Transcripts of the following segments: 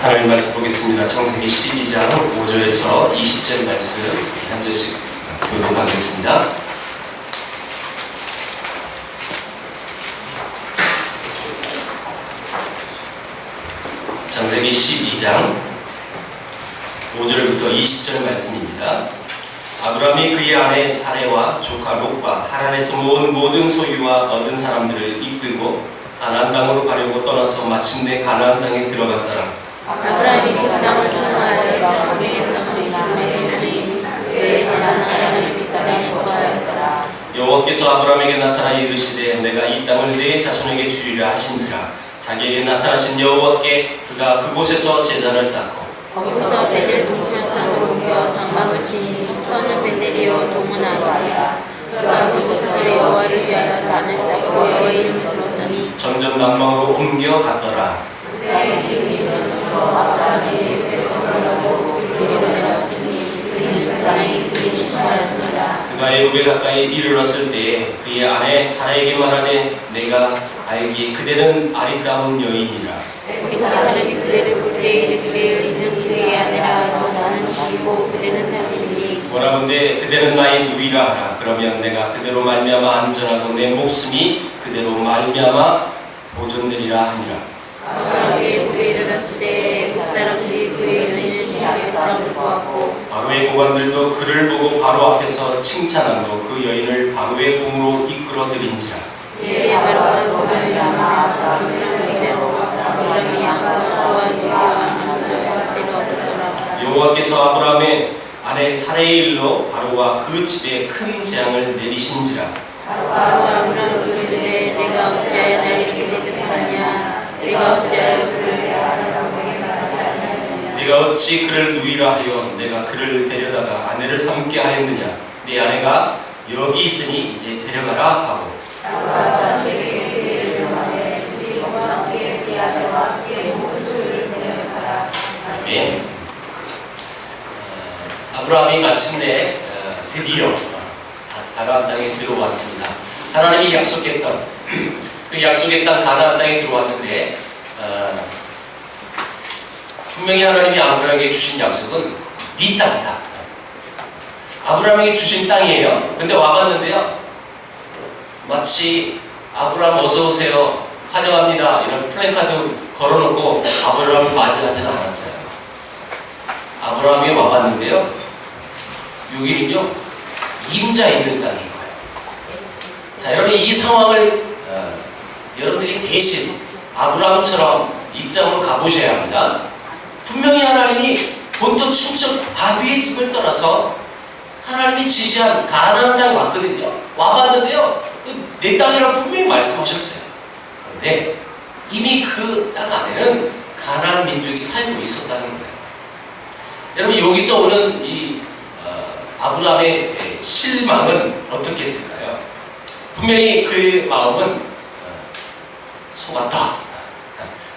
하나님 말씀 보겠습니다. 창세기 12장 5절에서 20절 말씀 한 절씩 교독하겠습니다. 창세기 12장 5절부터 20절 말씀입니다. 아브라함이 그의 아내 사레와 조카 롯과 하란에서 모은 모든 소유와 얻은 사람들을 이끌고 가나안 땅으로 가려고 떠나서 마침내 가나안 땅에 들어갔더라. 아브라함이 그 땅을 통하여 자기에게 땅을 그의 하나님이 그 땅에 거하였더라. 여호와께서 아브라함에게 나타나 이르시되 내가 이 땅을 네 자손에게 주리라 하신지라. 자기에게 나타나신 여호와께 그가 그곳에서 제단을 쌓고 거기서 베델 동편산으로 옮겨 장막을 치니 선은 베델이요 동문하더라. 그가 그곳에서 여호와를 위하여 산을 쌓고 여호와 이름을 불렀더니 점점 남방으로 옮겨 갔더라. 그의 기운이 들었으므로 아브라함이 백성들하고 그리로 내렸으니 그는 땅에 그리 신발하였느라. 그가 애굽에 가까이 이르렀을 때에 그의 아내 사라에게 말하되 내가 알기에 그대는 아리따운 여인이라. 거기서 사람이 그대를 볼 때 이르기를 이는 그의 아내라 하고 나는 죽이고 그대는 살리니 원하건대 그대는 나의 누이라 하라. 그러면 내가 그대로 말미암아 안전하고 내 목숨이 그대로 말미암아 보존되리라 하니라. 아브라함이 애굽에 이르렀을 때 그 사람들이 그의 여인은 자유했다고 보았고 바로의 고관들도 그를 보고 바로 앞에서 칭찬함으로 그 여인을 바로의 궁으로 이끌어 들인지라. 이에 바로가 그 말미암아 아브라함을 이대로 아브라함이 양소와 누이와 남자와 때로 얻었더라. 여호와께서 아브라함의 아내 사레의 일로 바로와 그 집에 큰 재앙을 내리신지라. 바로가 아브라함을 이르되 내가 어찌하여 날 이렇게 대접하느냐. 내가 어찌하여 그를 네가 어찌 그를 누이라 하여 내가 그를 데려다가 아내를 삼게 하였느냐. 네 아내가 여기 있으니 이제 데려가라 하고 아멘. 아브라함이 마침내 드디어 가나안 땅에 들어왔습니다. 하나님이 약속했던 그 약속의 땅 가나안 땅에 들어왔는데 분명히 하나님이 아브라함에게 주신 약속은 네 땅이다. 아브라함에게 주신 땅이에요. 근데 와봤는데요, 마치 아브라함 어서 오세요, 환영합니다 이런 플래카드 걸어놓고 아브라함을 맞이하진 않았어요. 아브라함이 와봤는데요, 여기는요 임자 있는 땅인 거예요. 자, 여러분 이 상황을 여러분들이 대신 아브라함처럼 입장으로 가보셔야 합니다. 분명히 하나님이 본토 친척 아비의 집을 떠나서 하나님이 지시한 가나안 땅에 왔거든요. 와봤는데요, 내 땅이라고 분명히 말씀하셨어요. 그런데 이미 그 땅 안에는 가나안 민족이 살고 있었다는 거예요. 여러분 여기서 오는 이 아브라함의 실망은 어떻겠을까요? 분명히 그의 마음은 속았다,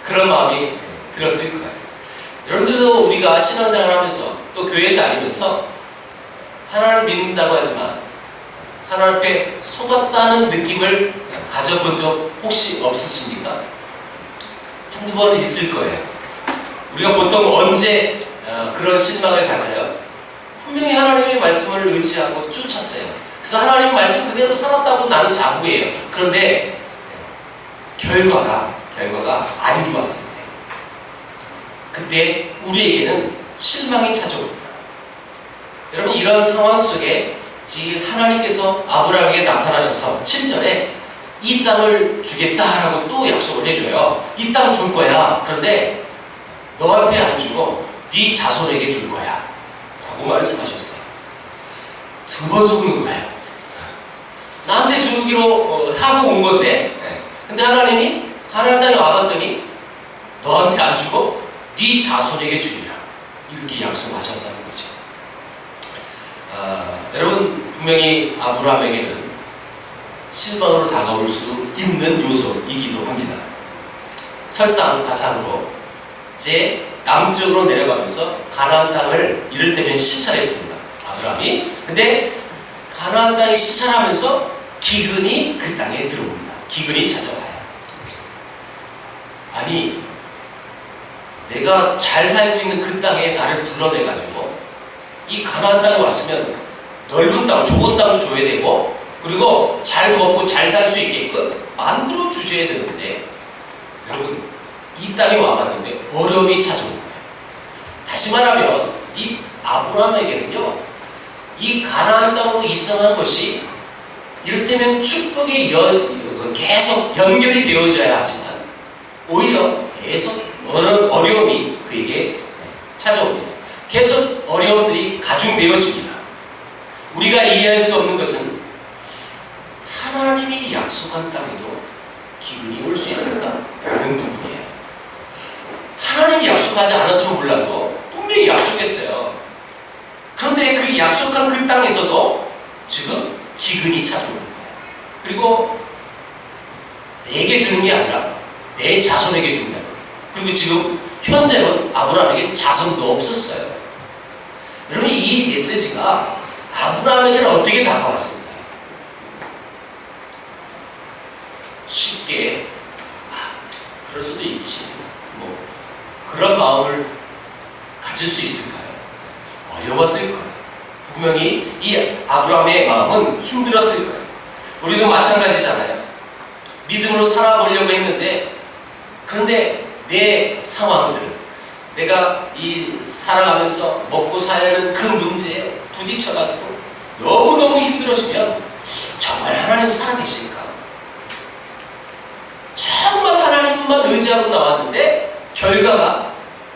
그런 마음이 들었을 거예요. 여러분들도 우리가 신앙생활을 하면서 또 교회에 다니면서 하나님을 믿는다고 하지만 하나님 앞에 속았다는 느낌을 가져본 적 혹시 없으십니까? 한두 번은 있을 거예요. 우리가 보통 언제 그런 실망을 가져요? 분명히 하나님의 말씀을 의지하고 쫓았어요. 그래서 하나님 말씀 그대로 살았다고 나는 자부해요. 그런데 결과가 안 좋았습니다. 그때 우리에게는 실망이 찾아옵니다. 여러분 이런 상황 속에 지금 하나님께서 아브라함에게 나타나셔서 7절에 이 땅을 주겠다라고 또 약속을 해줘요. 이 땅 줄 거야. 그런데 너한테 안 주고 네 자손에게 줄 거야 라고 말씀하셨어요. 두 번 속는 거예요. 나한테 주기로 하고 온 건데, 근데 하나님이 가나안 땅에 와봤더니 너한테 안 주고 네 자손에게 주리라 이렇게 약속하셨다는 거죠. 여러분 분명히 아브라함에게는 실망으로 다가올 수 있는 요소이기도 합니다. 설상가상으로 이제 남쪽으로 내려가면서 가나안 땅을 이를테면 시찰했습니다. 아브라함이. 근데 가나안 땅에 시찰하면서 기근이 그 땅에 들어옵니다. 기근이 찾아와요. 아니 내가 잘 살고 있는 그 땅에 나를 불러내가지고 이 가나안 땅에 왔으면 넓은 땅, 좋은 땅도 줘야 되고 그리고 잘 먹고 잘 살 수 있게끔 만들어 주셔야 되는데 여러분 이 땅에 와봤는데 어려움이 찾아온 거예요. 다시 말하면 이 아브라함에게는요 이 가나안 땅으로 입성한 것이 이를테면 축복의 계속 연결이 되어져야 하지만 오히려 계속 어려움이 그에게 찾아옵니다. 계속 어려움들이 가중되어집니다. 우리가 이해할 수 없는 것은 하나님이 약속한 땅에도 기근이 올 수 있을까? 라는 부분이에요. 하나님이 약속하지 않았으면 몰라도 분명히 약속했어요. 그런데 그 약속한 그 땅에서도 지금 기근이 찾아오는 거예요. 그리고 내게 주는 게 아니라 내 자손에게 준다. 그리고 지금 현재는 아브라함에게 자손도 없었어요. 여러분 이 메시지가 아브라함에게는 어떻게 다가왔습니까? 쉽게 그럴 수도 있지 뭐 그런 마음을 가질 수 있을까요? 어려웠을 거예요. 분명히 이 아브라함의 마음은 힘들었을 거예요. 우리도 마찬가지잖아요. 믿음으로 살아보려고 했는데 그런데 내 상황들 내가 이 살아가면서 먹고 사야 하는 그 문제에 부딪혀가지고 너무너무 힘들어지면 정말 하나님 살아계실까? 정말 하나님만 의지하고 나왔는데 결과가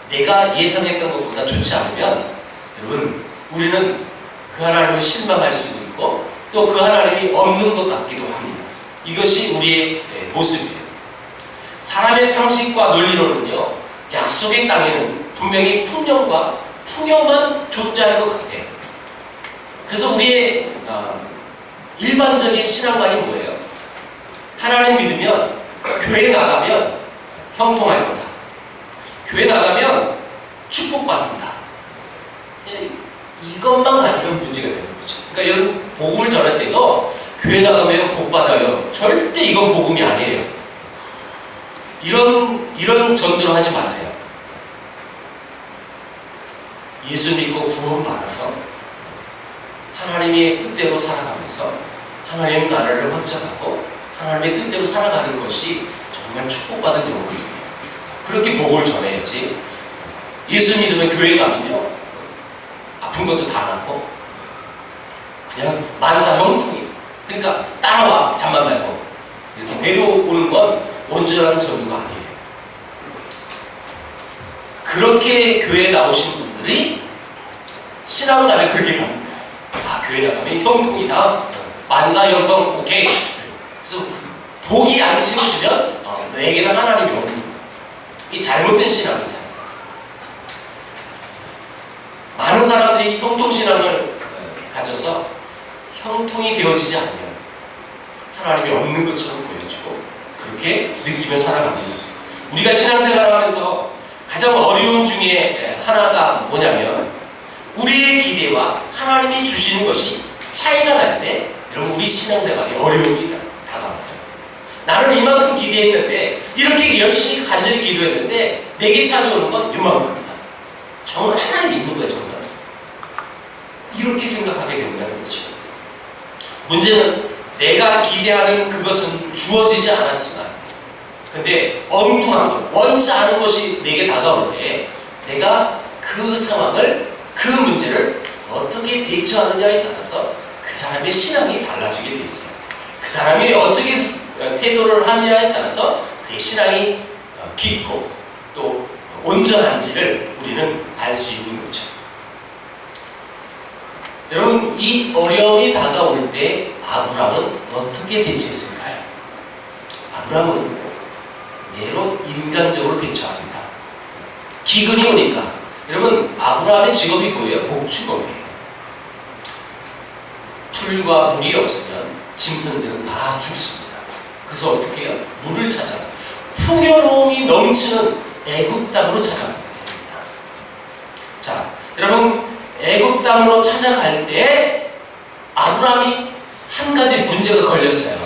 내가 예상했던 것보다 좋지 않으면 여러분 우리는 그 하나님을 실망할 수도 있고 또 그 하나님이 없는 것 같기도 합니다. 이것이 우리의 모습이에요. 사람의 상식과 논리로는요 약속의 땅에는 분명히 풍요만 존재할 것 같아요. 그래서 우리의 일반적인 신앙관이 뭐예요? 하나님 믿으면 교회 나가면 형통할 거다. 교회 나가면 축복받는다. 이것만 가지면 문제가 되는 거죠. 그러니까 여러분 복음을 전할 때도 교회 나가면 복 받아요. 절대 이건 복음이 아니에요. 이런 전도를 하지 마세요. 예수 믿고 구원 받아서 하나님의 뜻대로 살아가면서 하나님의 나라를 확장하고 하나님의 뜻대로 살아가는 것이 정말 축복받은 영혼입니다. 그렇게 복음을 전해야지. 예수 믿으면 교회 가면요 아픈 것도 다 낫고 그냥 만사 형통이 그러니까 따라와 잠만 말고 이렇게 데려오는 건 온전한 전도가 아니에요. 그렇게 교회에 나오신 분들이 신앙가를 그렇게 갑니다. 교회 나가면 형통이다. 만사 형통 오케이. 그래서 복이 안 채워지면 내게는 하나님이 없는 거예요. 이 잘못된 신앙이잖아요. 많은 사람들이 형통신앙을 가져서 형통이 되어지지 않으면 하나님이 없는 것처럼 보여지고 그렇게 느끼며 살아갑니다. 우리가 신앙생활을 하면서 가장 어려운 중에 하나가 뭐냐면 우리의 기대와 하나님이 주시는 것이 차이가 날 때 여러분 우리 신앙생활이 어려움이 다가옵니다. 나는 이만큼 기대했는데 이렇게 열심히 간절히 기도했는데 내게 찾아오는 건 이만큼이다. 정말 하나님 있는 거예요. 정말 이렇게 생각하게 된다는 거죠. 문제는 내가 기대하는 그것은 주어지지 않았지만 근데 엉뚱한 것, 원치 않은 것이 내게 다가올 때 내가 그 상황을 그 문제를 어떻게 대처하느냐에 따라서 그 사람의 신앙이 달라지게 돼 있어요. 그 사람이 어떻게 태도를 하느냐에 따라서 그의 신앙이 깊고 또 온전한지를 우리는 알 수 있는 거죠. 여러분 이 어려움이 다가올 때 아브라함은 어떻게 대처했을까요? 아브라함은 내로 인간적으로 대처합니다. 기근이 오니까 여러분 아브라함의 직업이 뭐예요? 목축업이에요. 풀과 물이 없으면 짐승들은 다 죽습니다. 그래서 어떻게 해요? 물을 찾아 풍요로움이 넘치는 애굽 땅으로 찾아갑니다. 자, 여러분 애굽 땅으로 찾아갈 때 아브라함이 한 가지 문제가 걸렸어요.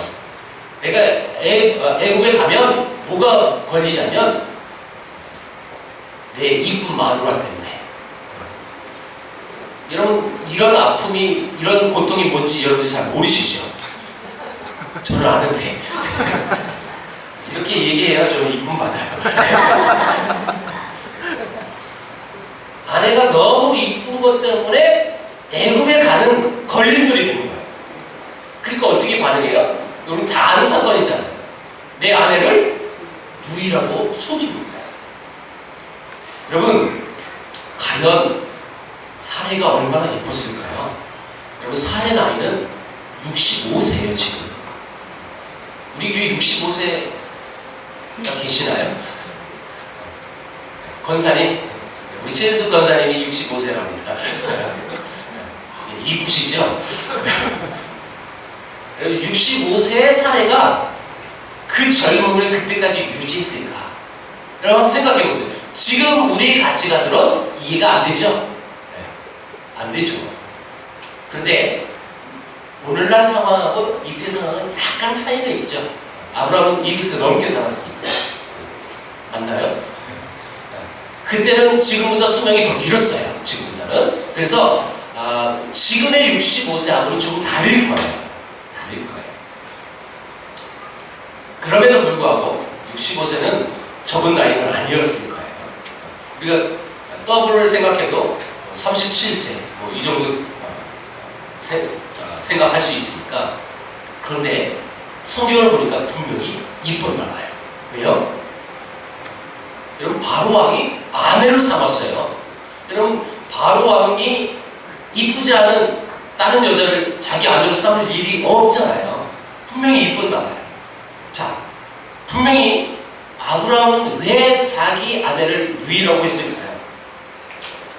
내가 애굽에 가면 뭐가 걸리냐면 내 이쁜 마누라 때문에. 여러분, 이런 아픔이, 이런 고통이 뭔지 여러분들 잘 모르시죠? 저는 아는데. 이렇게 얘기해야 저는 이쁨 받아요. 아내가 너무 이쁜 것 때문에 애굽에 가는 걸림돌이 되는 거예요. 그러니까 어떻게 반응해요? 여러분 다 아는 사건이잖아요. 내 아내를 누이라고 속이는 거예요. 여러분, 과연 사례가 얼마나 예뻤을까요? 여러분, 사례 나이는 65세예요, 지금. 우리 교회 65세가 계시나요? 권사님, 우리 최은숙 권사님이 65세랍니다. 이구시죠? 65세의 사례가 그 젊음을 그때까지 유지했을까? 여러분 생각해 보세요. 지금 우리의 가치관으로는 이해가 안 되죠? 안 되죠. 그런데 오늘날 상황하고 이때 상황은 약간 차이가 있죠. 아브라함은 200세 넘게 살았으니까. 맞나요? 그때는 지금보다 수명이 더 길었어요. 지금보다는. 그래서 지금의 65세하고는 조금 다를 거예요. 다를 거예요. 그럼에도 불구하고 65세는 적은 나이는 아니었을 거예요. 우리가 더블을 생각해도 37세 뭐 이 정도 생각할 수 있으니까. 그런데 성경을 보니까 분명히 이뻤나 봐요. 왜요? 여러분, 바로 왕이 아내를 삼았어요. 여러분, 바로 왕이 이쁘지 않은 다른 여자를 자기 아내로 삼을 일이 없잖아요. 분명히 이뻤나 봐요. 자, 분명히 아브라함은 왜 자기 아내를 누이라고 했을까요?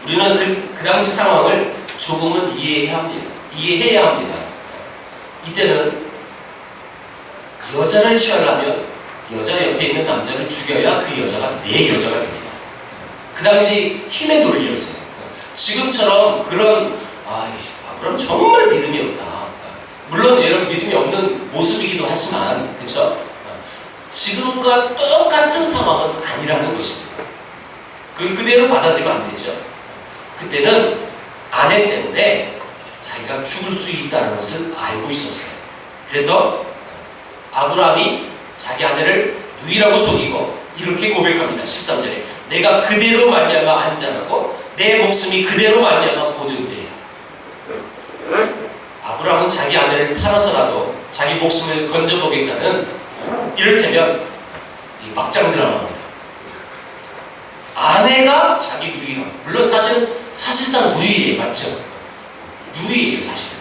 우리는 그 당시 상황을 조금은 이해해야 합니다. 이때는 여자를 취하려면 여자 옆에 있는 남자를 죽여야 그 여자가 내 여자가 됩니다. 그 당시 힘의 논리였어요. 지금처럼 그런 그럼 정말 믿음이 없다. 물론 여러분 믿음이 없는 모습이기도 하지만, 그렇죠? 지금과 똑같은 상황은 아니라는 것입니다. 그걸 그대로 받아들이면 안 되죠. 그때는 아내 때문에 자기가 죽을 수 있다는 것을 알고 있었어요. 그래서 아브라함이 자기 아내를 누이라고 속이고 이렇게 고백합니다. 13절에 내가 그대로 말미암아 안전하고 내 목숨이 그대로 말미암아 보존되리라. 아브라함은 자기 아내를 팔아서라도 자기 목숨을 건져보겠다는, 이를테면 이 막장 드라마입니다. 아내가 자기 누이가, 물론 사실상 누이예요. 맞죠? 누이예요. 사실은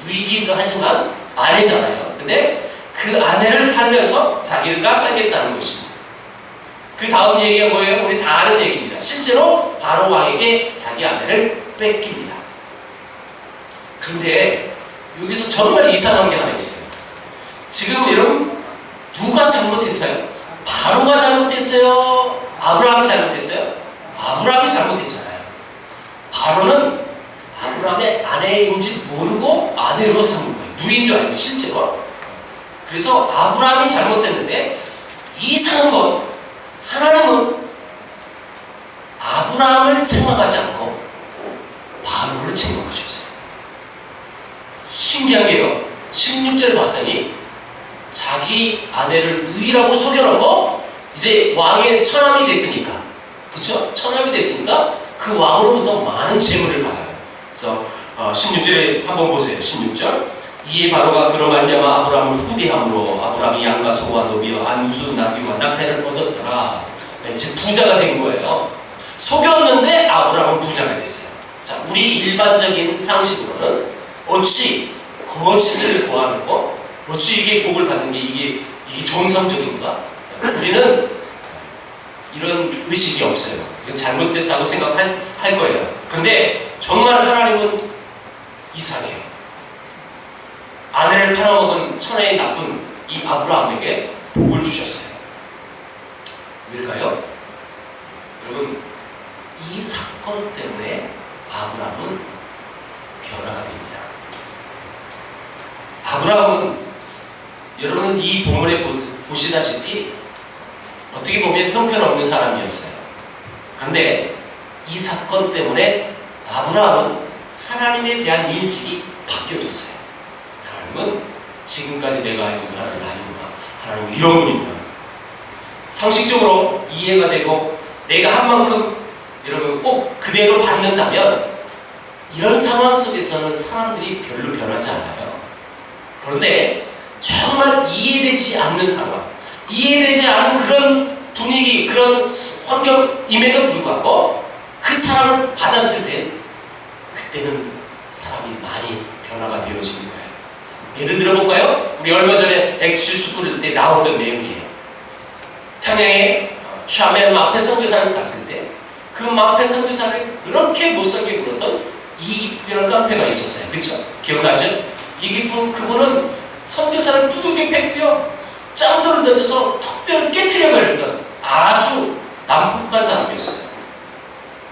누이기도 하지만 아내잖아요. 근데 그 아내를 팔면서 자기가 살겠다는 것입니다. 그 다음 얘기가 뭐예요? 우리 다 아는 얘기입니다. 실제로 바로 왕에게 자기 아내를 뺏깁니다. 그런데 여기서 정말 이상한 게 하나 있어요. 지금 여러분, 누가 잘못했어요? 바로가 잘못했어요? 아브라함이 잘못했어요? 아브라함이 잘못했잖아요. 바로는 아브라함의 아내인지 모르고 아내로 삼은 거예요. 누이인 줄 알고 실제로. 그래서 아브라함이 잘못됐는데, 이상한 건 하나님은 아브라함을 책망하지 않고 바로를 책망하셨어요. 신기한 게요, 16절에 봤더니 자기 아내를 누이라고 속여놓고 이제 왕의 처남이 됐으니까, 그쵸? 처남이 됐으니까 그 왕으로부터 많은 재물을 받아요. 그래서 16절에 한번 보세요. 16절. 이에 바로가 그로 말미암아 아브라함을 후대함으로 아브라함이 양과 소와 노비와 안수 나귀와 낙타를 얻었더라. 이제 부자가 된 거예요. 속였는데 아브라함은 부자가 됐어요. 자, 우리 일반적인 상식으로는 어찌 거짓을 고하고 어찌 이게 복을 받는 게 이게 정상적인가? 우리는 이런 의식이 없어요. 이건 잘못됐다고 생각할 거예요. 그런데 정말 하나님은 이상해요. 아내를 팔아먹은 천하의 나쁜 이 아브라함에게 복을 주셨어요. 왜일까요? 여러분, 이 사건 때문에 아브라함은 변화가 됩니다. 아브라함은 여러분 이 본문에 보시다시피 어떻게 보면 형편없는 사람이었어요. 그런데 이 사건 때문에 아브라함은 하나님에 대한 인식이 바뀌어졌어요. 하나님은 지금까지 내가 알고 있는 하나님 아니구나. 하나님은 이런 분이구나. 상식적으로 이해가 되고 내가 한 만큼 여러분 꼭 그대로 받는다면 이런 상황 속에서는 사람들이 별로 변하지 않아요. 그런데 정말 이해되지 않는 상황, 이해되지 않은 그런 분위기, 그런 환경임에도 불구하고 그 사람을 받았을 때 그때는 사람이 많이 변화가 되어지는 거예요. 예를 들어볼까요? 우리 얼마 전에 엑슈스쿨 때 나오던 내용이에요. 평양에 샤멜 마페 선교사를 갔을 때 그 마페 선교사를 그렇게 못살게 굴었던 이기쁨이라는 깡패가 있었어요. 그렇죠? 기억나죠? 이기쁨 그분은 선교사를 두들겨 팼고요. 짱돌을 던져서 턱뼈를 깨트려 버렸던 아주 난폭한 사람이었어요.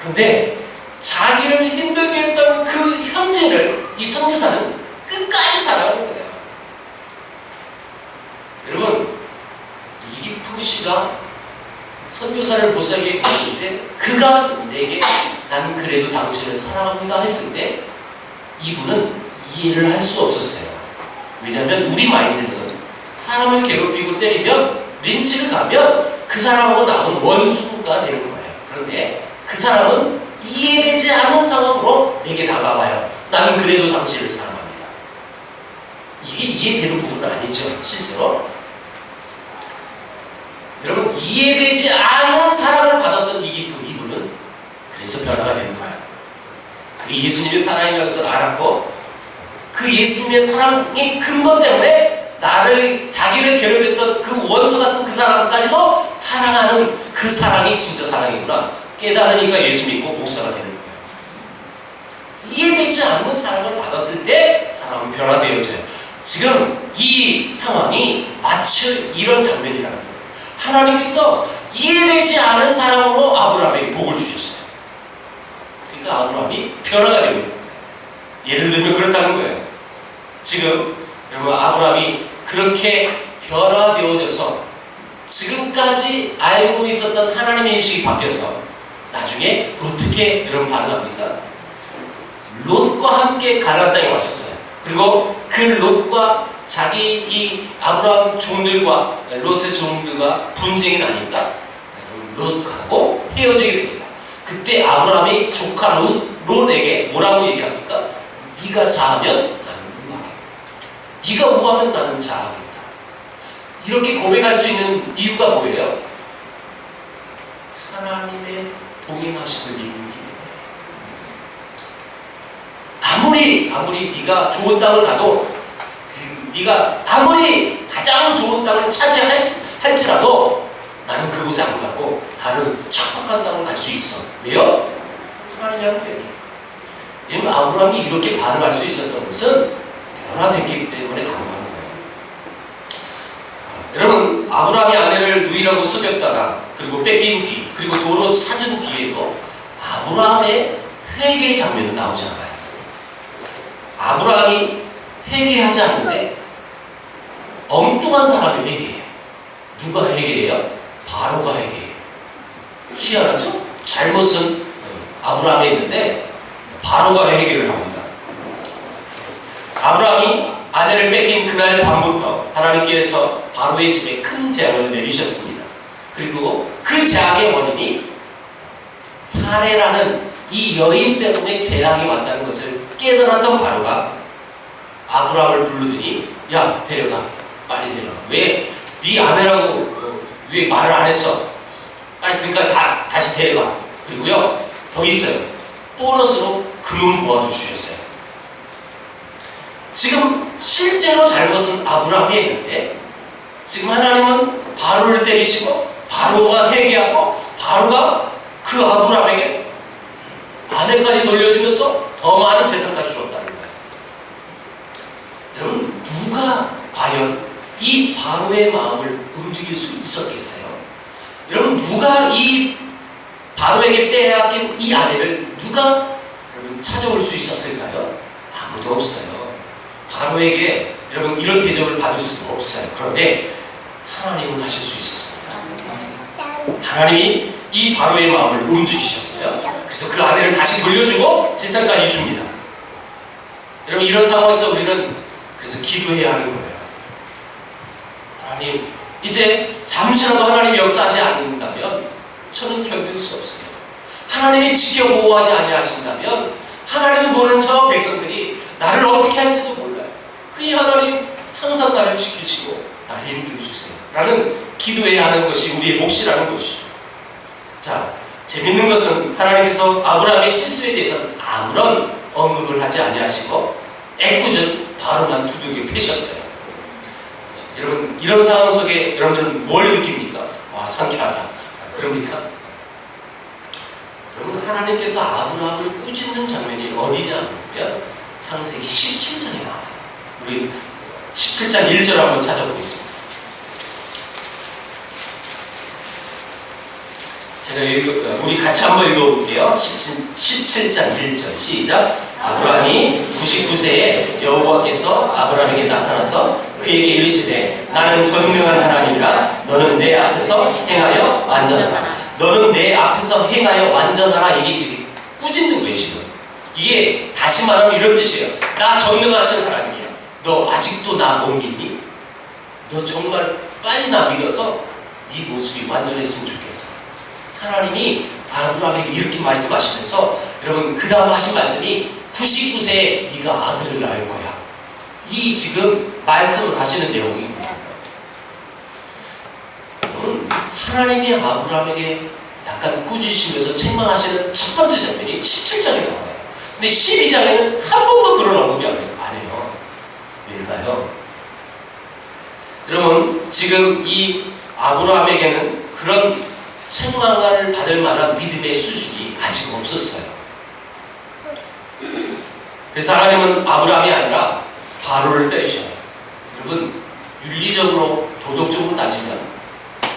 그런데 자기를 힘들게 했던 그 현재를 이 선교사는 끝까지 살아가는 거예요. 여러분, 이기풍 씨가 선교사를 못살게 했을 때 그가 내게 난 그래도 당신을 사랑합니다 했을 때 이분은 이해를 할 수 없었어요. 왜냐하면 우리 마인드는 사람을 괴롭히고 때리면 린치를 가면 그 사람하고 나는 원수가 되는 거예요. 그런데 그 사람은 이해되지 않은 상황으로 내게 다가와요. 나는 그래도 당신을 사랑합니다. 이게 이해되는 부분은 아니죠, 실제로. 여러분, 이해되지 않은 사랑을 받았던 이분은 그래서 변화가 되는 거예요. 그 예수님의 사랑이라는 것을 알았고 그 예수님의 사랑의 근거 때문에 나를 자기를 괴롭혔던 그 원수 같은 그 사람까지도 사랑하는 그 사랑이 진짜 사랑이구나 깨달으니까 예수 믿고 목사가 되는 거예요. 이해되지 않는 사랑을 받았을 때 사람은 변화되어져요. 지금 이 상황이 마치 이런 장면이라는 거예요. 하나님께서 이해되지 않은 사랑으로 아브라함에게 복을 주셨어요. 그러니까 아브라함이 변화가 되는 거예요. 예를 들면 그렇다는 거예요. 지금 여러분 아브라함이 그렇게 변화되어져서 지금까지 알고 있었던 하나님의 인식이 바뀌어서 나중에 어떻게 여러분 반응합니까? 롯과 함께 가나안 땅에 왔었어요. 그리고 그 롯과 자기 이 아브라함 종들과 롯의 종들과 분쟁이 나니까 롯하고 헤어지게 됩니다. 그때 아브라함이 조카 롯에게 뭐라고 얘기합니까? 네가 자하면 나는 우하겠다. 네가 우하면 나는 자하겠다. 이렇게 고백할 수 있는 이유가 뭐예요? 하나님의 동행하심을 믿는 길이에요. 아무리 네가 좋은 땅을 가도 네가 아무리 가장 좋은 땅을 차지할지라도 나는 그곳에 안 가고 다른 척박한 땅을 갈 수 있어. 왜요? 하나님이 함께. 왜냐면 아브라함이 이렇게 반응할 수 있었던 것은 변화됐기 때문에 가능한 거예요. 여러분, 아브라함이 아내를 누이라고 속였다가 그리고 뺏긴 뒤 그리고 도로 찾은 뒤에도 아브라함의 회개의 장면은 나오지 않아요. 아브라함이 회개하지 않는데 엉뚱한 사람이 회개해요. 누가 회개해요? 바로가 회개해요. 희한하죠? 잘못은 아브라함이 했는데 바로가 회개를 합니다. 아브라함이 아내를 뺏긴 그날 밤부터 하나님께서 바로의 집에 큰 재앙을 내리셨습니다. 그리고 그 재앙의 원인이 사레라는 이 여인 때문에 재앙이 왔다는 것을 깨달았던 바로가 아브라함을 부르더니 야 데려가 빨리 데려가. 왜? 네 아내라고 왜 말을 안 했어? 빨리 그러니까 다시 데려가. 그리고요 더 있어요. 보너스로 금은 모아도 주셨어요. 지금 실제로 잘못은 아브라함이 했는데 지금 하나님은 바로를 때리시고 바로가 회개하고 바로가 그 아브라함에게 아내까지 돌려주면서 더 많은 재산까지 줬다는 거예요. 여러분 누가 과연 이 바로의 마음을 움직일 수 있었겠어요? 여러분 누가 이 바로에게 빼앗긴 이 아내를 누가 여러분 찾아올 수 있었을까요? 아무도 없어요. 바로에게 여러분 이런 대접을 받을 수도 없어요. 그런데 하나님은 하실 수 있었습니다. 하나님이 이 바로의 마음을 움직이셨어요. 그래서 그 아내를 다시 돌려주고 재산까지 줍니다. 여러분, 이런 상황에서 우리는 그래서 기도해야 하는 거예요. 하나님, 이제 잠시라도 하나님이 역사하지 않는다면 저는 견딜 수 없어요. 하나님이 지켜보호하지 아니하신다면 하나님은 모르는 저 백성들이 나를 어떻게 할지도 몰라요. 이 하나님 항상 나를 지키시고 나를 인도해 주세요 라는 기도해야 하는 것이 우리의 몫이라는 것이죠. 자, 재밌는 것은 하나님께서 아브라함의 실수에 대해서는 아무런 언급을 하지 아니하시고 애꿎은 바로만 두들겨 패셨어요. 여러분, 이런 상황 속에 여러분들은 뭘 느낍니까? 와, 상쾌하다. 그럽니까? 여러분, 하나님께서 아브라함을 꾸짖는 장면이 어디냐 하면 창세기 17장에 나와요. 우리 17장 1절 한번 찾아보겠습니다. 제가 우리 같이 한번 읽어볼게요. 17장 1절 시작. 아브라함이 99세에 여호와께서 아브라함에게 나타나서 그에게 이르시되 나는 전능한 하나님이라 너는 내 앞에서 행하여 완전하라. 너는 내 앞에서 행하여 완전하라. 이게 지금 꾸짖는 거예요. 지금 이게 다시 말하면 이런 뜻이에요. 나 전능하신 하나님이야. 너 아직도 나 못 믿니? 너 정말 빨리 나 믿어서 네 모습이 완전했으면 좋겠어. 하나님이 아브라함에게 이렇게 말씀하시면서 여러분, 그 다음 하신 말씀이 99세에 네가 아들을 낳을 거야. 이 지금 말씀을 하시는 내용입니다. 여러분, 하나님이 아브라함에게 약간 꾸짖으시면서 책망하시는 첫 번째 장면이 17장에 나와요. 근데 12장에는 한 번도 그런 언급이 안 해요. 왜일까요? 여러분, 지금 이 아브라함에게는 그런 책망을 받을 만한 믿음의 수준이 아직 없었어요. 그래서 하나님은 아브라함이 아니라 바로를 때리셔요. 여러분, 윤리적으로 도덕적으로 따지면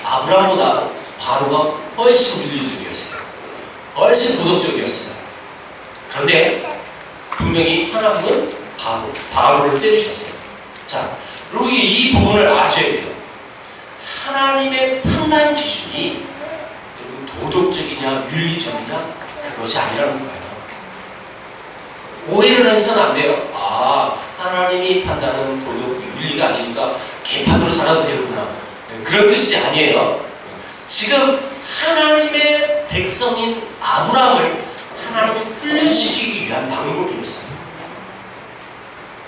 아브라함보다 바로가 훨씬 윤리적이었어요. 훨씬 도덕적이었어요. 그런데 분명히 하나님은 바로를 때리셨어요. 자, 여러분, 이 부분을 아셔야 돼요. 하나님의 판단 기준이 도덕적이냐 윤리적이냐 그것이 아니라는 거예요. 오해를 해서는 안 돼요. 아, 하나님이 판단은 도덕 윤리가 아니니까 개판으로 살아도 되는구나, 그런 뜻이 아니에요. 지금 하나님의 백성인 아브라함을 하나님이 훈련시키기 위한 방법이었어요.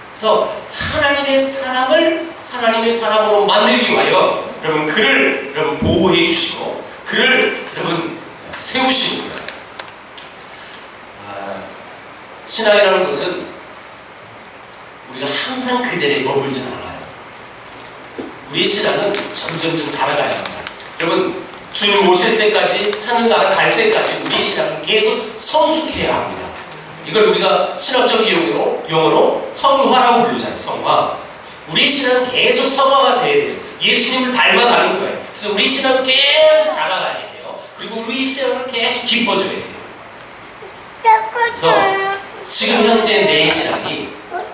그래서 하나님의 사람을 하나님의 사람으로 만들기 위하여 여러분 그를 여러분 보호해 주시고 그를 여러분 세우시는 거예요. 신앙이라는 것은 우리가 항상 그 자리에 머물지 않아요. 우리의 신앙은 점점 자라가야 합니다. 여러분, 주님 오실 때까지, 하늘나라 갈 때까지 우리의 신앙은 계속 성숙해야 합니다. 이걸 우리가 신학적 용어로 성화라고 부르잖아요. 성화. 우리의 신앙은 계속 성화가 돼야 돼요. 예수님을 닮아가는 거예요. 그래서 우리 신앙은 계속 자라가야 돼요. 그리고 우리 신앙은 계속 깊어져야 돼요. 그래서 지금 현재 내 신앙이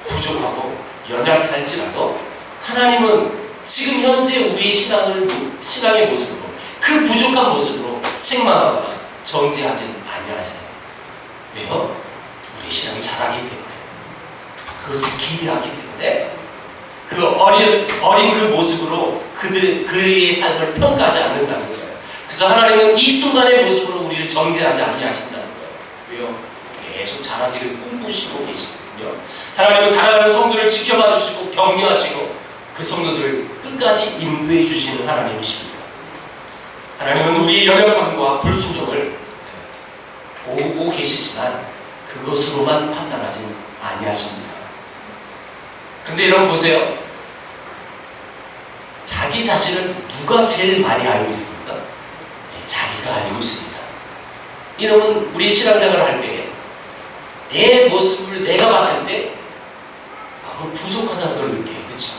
부족하고 연약할지라도 하나님은 지금 현재 우리의 신앙의 모습으로 그 부족한 모습으로 책망하거나 정죄하지는 아니하잖아요. 왜요? 우리 신앙이 자라기 때문에, 그것을 기대하기 때문에 그 어린 그 모습으로 그의 삶을 평가하지 않는다는 거예요. 그래서 하나님은 이 순간의 모습으로 우리를 정죄하지 아니하신다는 거예요. 왜요? 계속 자라기를 꿈꾸시고 계시거든요. 하나님은 자라는 성도를 지켜봐 주시고 격려하시고 그 성도들을 끝까지 인도해 주시는 하나님이십니다. 하나님은 우리의 연약함과 불순종을 보고 계시지만 그것으로만 판단하지 아니하십니다. 그런데 여러분 보세요. 자기 자신을 누가 제일 많이 알고 있습니까? 자기가 알고 있습니다. 여러분, 우리 신앙생활을 할 때 내 모습을 내가 봤을 때 너무 부족하다는 걸 느껴요. 그렇죠?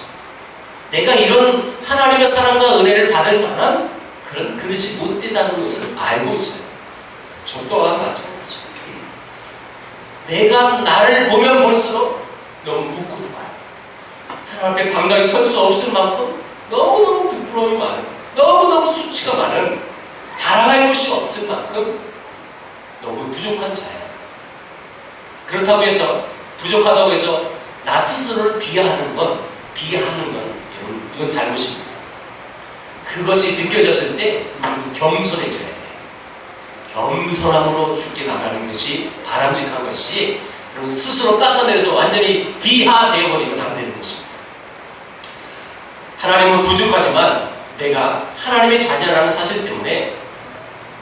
내가 이런 하나님의 사랑과 은혜를 받을 만한 그런 그릇이 못 되다는 것을 알고 있어요. 저 또한 마찬가지죠. 내가 나를 보면 볼수록 너무 부끄러워요. 하나님 앞에 당당히 설 수 없을 만큼 너무너무 부끄러움이 많은, 너무너무 수치가 많은 자랑할 것이 없을 만큼 너무 부족한 자예요. 그렇다고 해서 부족하다고 해서 나 스스로를 비하하는 건 이건 잘못입니다. 그것이 느껴졌을 때 우리는 겸손해져야 돼요. 겸손함으로 주께 나가는 것이 바람직한 것이지, 여러분 스스로 깎아내려서 완전히 비하되어 버리면 안 되는 것입니다. 하나님은 부족하지만 내가 하나님의 자녀라는 사실 때문에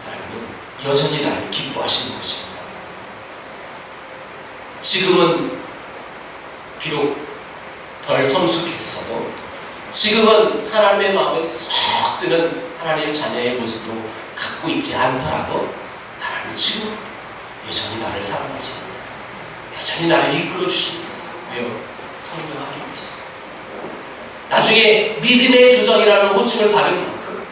하나님은 여전히 나를 기뻐하시는 것입니다. 지금은 비록 덜 성숙했어도, 지금은 하나님의 마음에 쏙 드는 하나님의 자녀의 모습도 갖고 있지 않더라도 하나님은 지금 여전히 나를 사랑하십니다. 여전히 나를 이끌어 주십니다. 왜요? 성령하고 있습니다. 나중에 믿음의 조상이라는 호칭을 받을 만큼,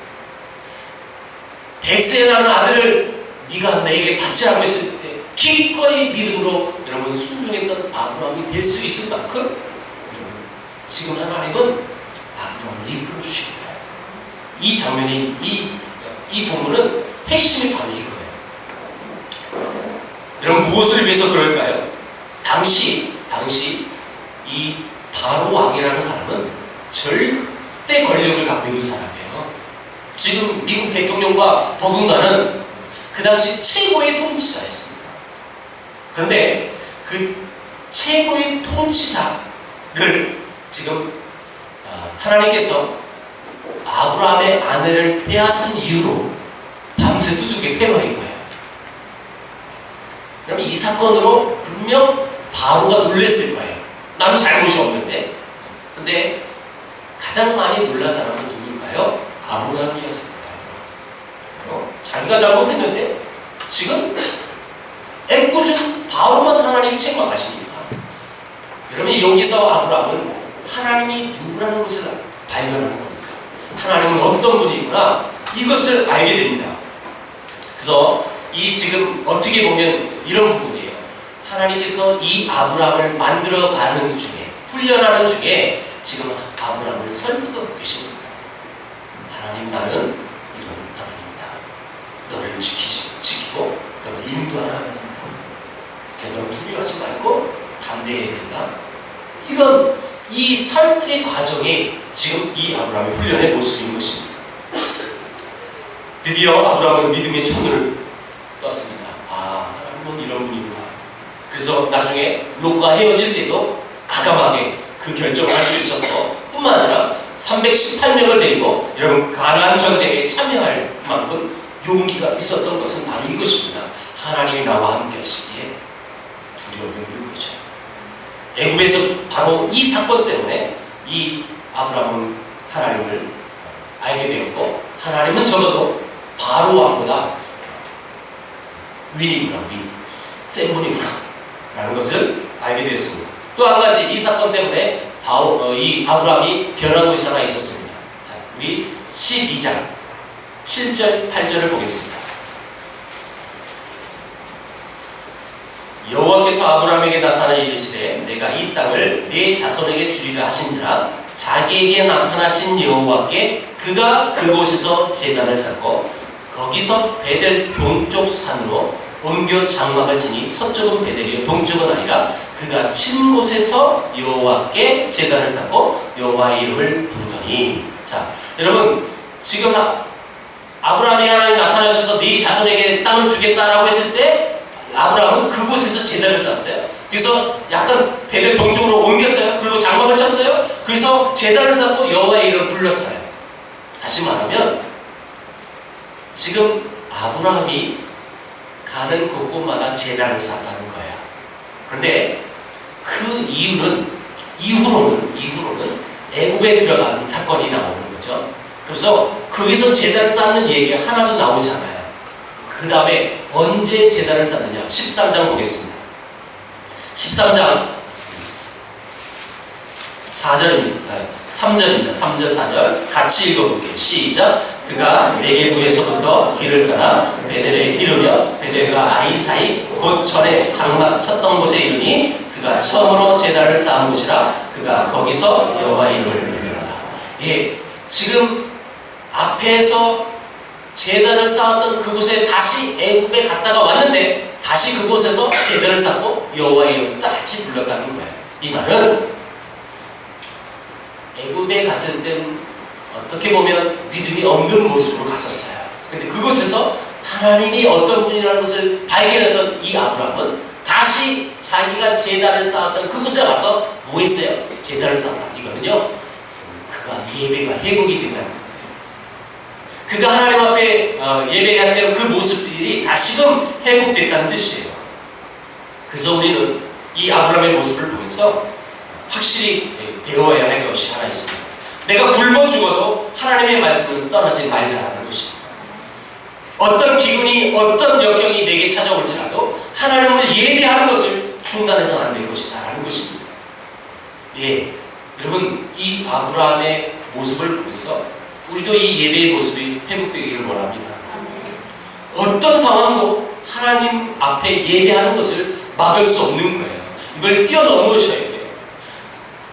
백세라는 아들을 네가 내게 바치라고 했을 때 기꺼이 믿음으로 여러분 순종했던 아브라함이 될 수 있을 만큼, 지금 하나님은 아브라함을 이끌어 주십니다. 이 장면이, 이 본문은 핵심이 바로 이거예요. 여러분 무엇을 위해서 그럴까요? 당시 이 바로 왕이라는 사람은 절대 권력을 갖고 있는 사람이에요. 지금 미국 대통령과 버금가는 그 당시 최고의 통치자였습니다. 그런데 그 최고의 통치자를 지금 하나님께서 아브라함의 아내를 빼앗은 이유로 밤새 두둑에 패버린 거예요. 그럼 이 사건으로 분명 바로가 놀랬을 거예요. 나는 잘못이 없는데. 근데 가장 많이 놀란 사람은 누굴까요? 아브라함이었을 거예요. 자기가 잘못했는데 지금 애꿎은 바로만 하나님이 책망하십니까? 여러분 여기서 아브라함은 하나님이 누구라는 것을 발견하는 겁니다. 하나님은 어떤 분이구나, 이것을 알게 됩니다. 그래서 이 지금 어떻게 보면 이런 부분이에요. 하나님께서 이 아브라함을 만들어가는 중에, 훈련하는 중에 지금 아브라함을 설득하고 계십니다. 하나님, 나는 이런 하나님이다. 너를 지키고 너를 인도하는 하나님이다. 너는 두려워하지 말고 담대해야 된다. 이런 이 설득의 과정이 지금 이 아브라함의 훈련의 모습인 것입니다. 드디어 아브라함은 믿음의 손을 떴습니다. 하나님은 이런 분이구나. 그래서 나중에 롯과 헤어질 때도 과감하게 그 결정을 할 수 있었고, 뿐만 아니라 318명을 데리고 여러분 가나안 전쟁에 참여할 만큼 용기가 있었던 것은 바로 이것입니다. 하나님이 나와 함께 하시기에 두려움이 물고죠. 애굽에서 바로 이 사건 때문에 이 아브라함은 하나님을 알게 되었고, 하나님은 적어도 바로 왕보다 센 분이구나 라는 것을 알게 되었습니다. 또 한 가지, 이 사건 때문에 이 아브라함이 변한 것이 하나 있었습니다. 자, 우리 12장 7절 8절을 보겠습니다. 여호와께서 아브라함에게 나타나 이르시되 내가 이 땅을 네 자손에게 주리라 하신지라, 자기에게 나타나신 여호와께 그가 그곳에서 제단을 쌓고 거기서 베델 동쪽 산으로 옮겨 장막을 지니 서쪽은 베델이요 동쪽은 아니라 그가 친 곳에서 여호와께 제단을 쌓고 여호와의 이름을 부르더니. 자, 여러분 지금 아브라함이 하나님 나타나셔서 네 자손에게 땅을 주겠다라고 했을 때 아브라함은 그곳에서 제단을 쌓았어요. 그래서 약간 베델 동쪽으로 옮겼어요. 그리고 장막을 쳤어요. 그래서 제단을 쌓고 여호와의 이름을 불렀어요. 다시 말하면 지금 아브라함이 가는 곳곳마다 제단을 쌓았다는 거예요. 그런데 그 이후로는 애굽에 들어가는 사건이 나오는 거죠. 그래서 거기서 제단을 쌓는 얘기가 하나도 나오지 않아요. 그 다음에 언제 제단을 쌓느냐? 13장 보겠습니다. 13장 3절입니다. 3절 4절 같이 읽어볼게요. 시작. 그가 네게부에서부터 길을 따라 베델에 이르며 베델과 아이 사이 곧 전에 장막 쳤던 곳에 이르니 그가 처음으로 제단을 쌓은 곳이라 그가 거기서 여호와의 이름을 부르더라. 예, 지금 앞에서 제단을 쌓았던 그곳에 다시 애굽에 갔다가 왔는데 다시 그곳에서 제단을 쌓고 여호와의 이름을 다시 불렀다는 거예요. 이 말은 애굽에 갔을 땐 어떻게 보면 믿음이 없는 모습으로 갔었어요. 근데 그곳에서 하나님이 어떤 분이라는 것을 발견했던 이 아브라함은 다시 자기가 제단을 쌓았던 그곳에 가서 뭐 했어요? 제단을 쌓았다. 이거는요, 그가 예배가 회복이 된다는 거예요. 그가 하나님 앞에 예배할 때 그 모습들이 다시금 회복됐다는 뜻이에요. 그래서 우리는 이 아브라함의 모습을 보면서 확실히 배워야 할 것이 하나 있습니다. 내가 굶어 죽어도 하나님의 말씀은 떠나지 말자라는 것입니다. 어떤 기운이 어떤 역경이 내게 찾아올지라도 하나님을 예배하는 것을 중단해서는 안 될 것이다 라는 것입니다. 예, 여러분 이 아브라함의 모습을 보면서 우리도 이 예배의 모습이 회복되기를 원합니다. 어떤 상황도 하나님 앞에 예배하는 것을 막을 수 없는 거예요. 이걸 뛰어넘으셔야 돼요.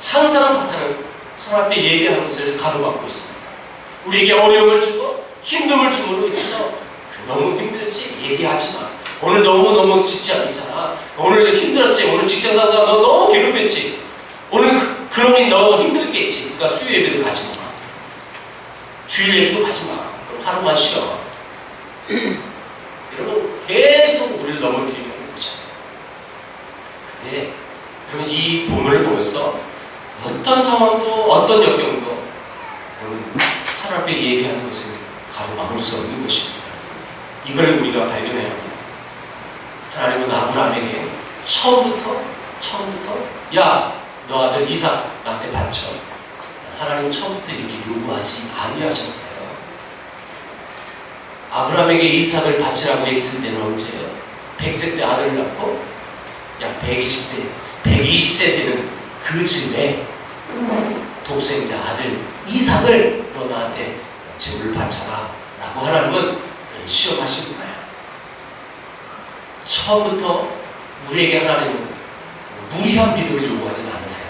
항상 사탄은 하나님 앞에 예배하는 것을 가로막고 있습니다. 우리에게 어려움을 주고 힘듦을 줌으로 인해서 너무 힘들지? 예배하지 마. 오늘 너무너무 지치고 있잖아. 오늘 힘들었지? 오늘 직장사 사람 너 너무 괴롭혔지? 오늘 그놈이 너 힘들겠지? 그러니까 수요 예배도 가지 마. 주일 예배도 가지 마. 그럼 하루만 쉬어. 여러분 계속 우리를 넘어뜨리게 하는 거죠. 근데 여러분 이 본문을 보면서 어떤 상황도 어떤 역경도 여러분 하나님 앞에 예배하는 것을 가로막을 수 없는 것입니다. 이걸 우리가 발견해야 합니다. 하나님은 아브라함에게 처음부터 야, 너 아들 이삭 나한테 바쳐. 하나님은 처음부터 이렇게 요구하지 아니하셨어요. 아브라함에게 이삭을 바치라고 얘기했을 때는 언제예요? 100세 때 아들을 낳고 약 120세 되는 그 즈음에 독생자 아들 이삭을 너 나한테 제물을 바쳐라 라고 하나님은 시험하신 거예요. 처음부터 우리에게 하나님은 무리한 믿음을 요구하지 않으세요.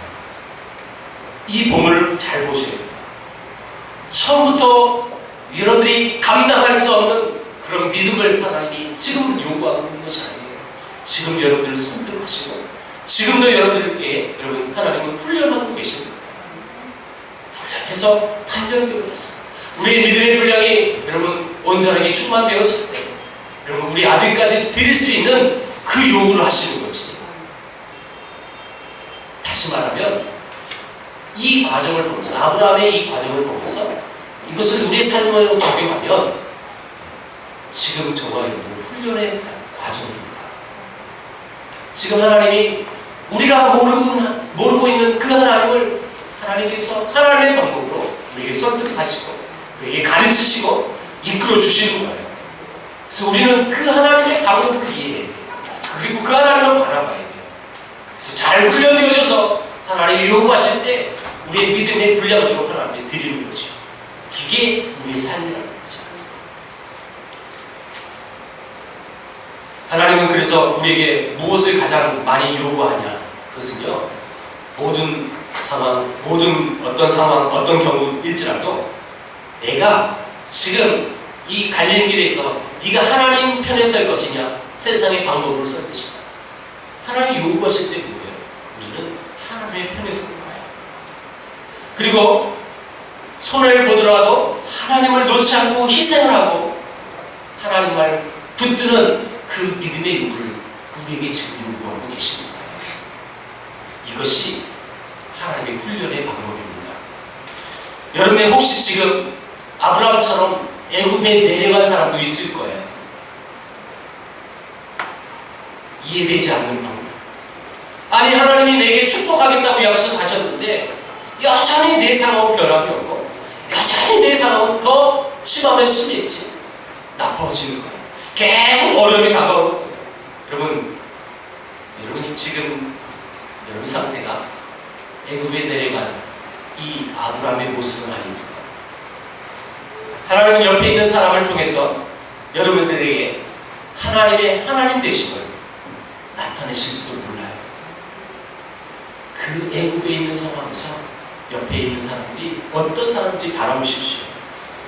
이 본문을 잘 보셔야 돼요. 처음부터 여러분들이 감당할 수 없는 그런 믿음을 하나님이 지금 요구하고 있는 것이 아니에요. 지금 여러분들을 선택하시고 지금도 여러분들께 여러분 하나님은 훈련하고 계십니다. 훈련해서 단련되었습니다. 우리의 믿음의 분량이 여러분 온전하게 충만되었을 때 여러분 우리 아들까지 드릴 수 있는 그 요구를 하시는 거지. 다시 말하면 이 과정을 보면서 아브라함의 이 과정을 보면서 이것을 우리의 삶으로 적용하면 지금 저와 여러분 훈련의 과정입니다. 지금 하나님이 우리가 모르고 있는 그 하나님을 하나님께서 하나님의 방법으로 우리에게 설득하시고 우리에게 가르치시고 이끌어 주시는 거예요. 그래서 우리는 그 하나님의 방법을 이해해야 돼요. 그리고 그 하나님을 바라봐야 돼요. 그래서 잘 훈련되어져서 하나님이 요구하실 때 우리의 믿음의 분량대로 하나님께 드리는 거죠. 이게 우리의 삶이라는 거죠. 하나님은 그래서 우리에게 무엇을 가장 많이 요구하냐? 그것은요, 모든 상황, 어떤 상황, 어떤 경우일지라도 내가 지금 이 갈림길에서 네가 하나님 편에 설 것이냐, 세상의 방법으로 설 것이냐. 하나님 요구하실 때 뭐예요? 우리는 하나님의 편에 설 거예요. 그리고 손해를 보더라도 하나님을 놓지 않고 희생을 하고 하나님 말 붙드는 그 믿음의 요구를 우리에게 지금 요구하고 계십니다. 이것이 하나님의 훈련의 방법입니다. 여러분 혹시 지금 아브라함처럼 애굽에 내려간 사람도 있을 거예요. 이해되지 않는 방법. 아니 하나님이 내게 축복하겠다고 약속하셨는데 여전히 내 상황은 변함이 없고 여전히 내 상황은 더 심하면 심했지 나빠지는 거예요. 계속 어려움이 다가오는 거예요. 여러분 지금 여러분 상태가 애굽에 내려간 이 아브라함의 모습은 아닙니다. 하나님은 옆에 있는 사람을 통해서 여러분들에게 하나님의 하나님 되심을 나타내실지도 몰라요. 그 애굽에 있는 상황에서 옆에 있는 사람들이 어떤 사람인지 바라보십시오.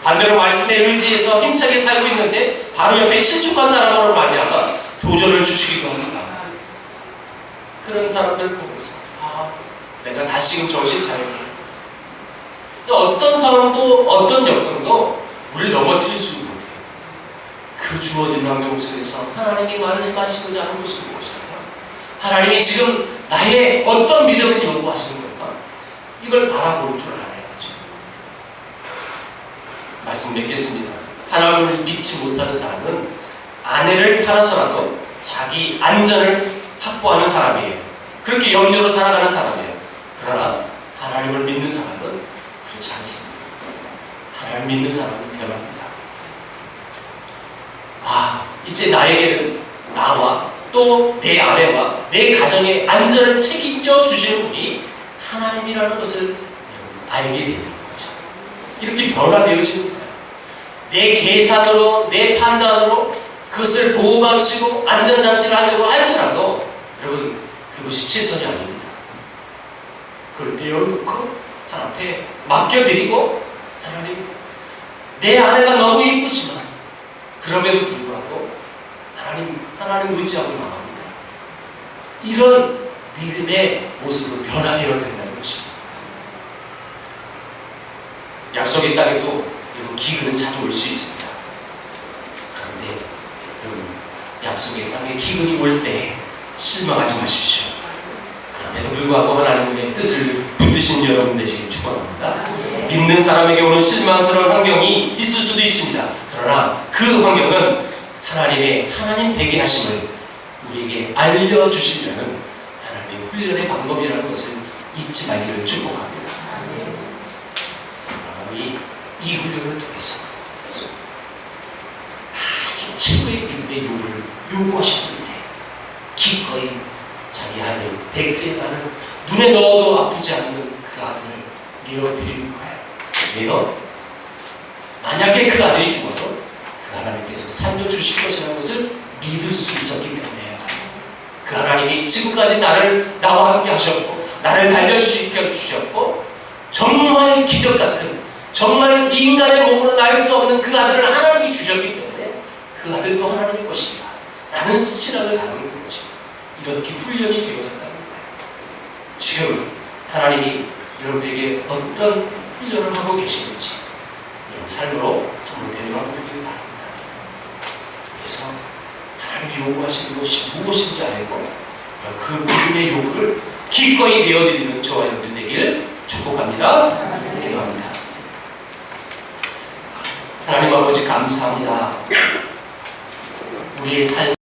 반대로 말씀에 의지해서 힘차게 살고 있는데 바로 옆에 신축한 사람으로 말미암아 도전을 주시기도 합니다. 그런 사람들 보면서 내가 다시금 정신 차릴게. 어떤 상황도 어떤 여건도 우리를 넘어뜨리지 못해요. 그 주어진 환경 속에서 하나님이 말씀하시고자 하는 것이 무엇일까? 하나님이 지금 나의 어떤 믿음을 요구하시는 걸까? 이걸 바라볼 줄 알아야죠. 말씀 맺겠습니다. 하나님을 믿지 못하는 사람은 아내를 팔아서라도 자기 안전을 확보하는 사람이에요. 그렇게 염려로 살아가는 사람이에요. 그러나 하나님을 믿는 사람은 그렇지 않습니다. 하나님을 믿는 사람은 변합니다. 이제 나에게는 나와 또 내 아내와 내 가정의 안전을 책임져 주시는 분이 하나님이라는 것을 알게 되는 거죠. 이렇게 변화되어지는 거예요. 내 계산으로, 내 판단으로 그것을 보호받치고 안전장치를 하려고 할지라도 여러분, 그것이 최선이 아닙니다. 그걸 내어놓고 하나님 앞에 맡겨드리고, 하나님, 내 아내가 너무 이쁘지만 그럼에도 불구하고 하나님 의지하고 나갑니다. 이런 믿음의 모습으로 변화되어야 된다는 것입니다. 약속의 땅에도 여러분 기근은 찾아올 수 있습니다. 그런데 여러분, 약속의 땅에 기근이 올 때 실망하지 마십시오. 그럼에도 불구하고 하나님의 뜻을 붙드신 여러분 되시길 축원합니다. 믿는 사람에게 오는 실망스러운 환경이 있을 수도 있습니다. 그러나 그 환경은 하나님 되게 하심을 우리에게 알려주시려는 하나님의 훈련의 방법이라는 것을 잊지 말기를 축복합니다. 이 훈련을 통해서 아주 최고의 믿음의 요구를 요구하셨을 때 기꺼이 자기 아들 덱스의 아들 눈에 넣어도 아프지 않는 그 아들을 내어드리는 거예요. 왜요? 만약에 그 아들이 죽어도 그 하나님께서 살려주실 것이라는 것을 믿을 수 있었기 때문에 그 하나님이 지금까지 나와 함께 하셨고 나를 단련시켜 주셨고 정말 기적 같은 정말 인간의 몸으로 날 수 없는 그 아들을 하나님이 주셨기 때문에 그 아들도 하나님의 것이다 라는 신앙을 가지는 거죠. 이렇게 훈련이 되어졌다는 거예요. 지금 하나님이 여러분에게 어떤 훈련을 하고 계시는지 이런 삶으로 한번 되돌아보길 바랍니다. 그래서 하나님이 요구하시는 것이 무엇인지 알고 그 믿음의 요구를 기꺼이 내어드리는 저와 여러분들 되기를 축복합니다. 기도합니다. 하나님 아버지 감사합니다. 우리의 삶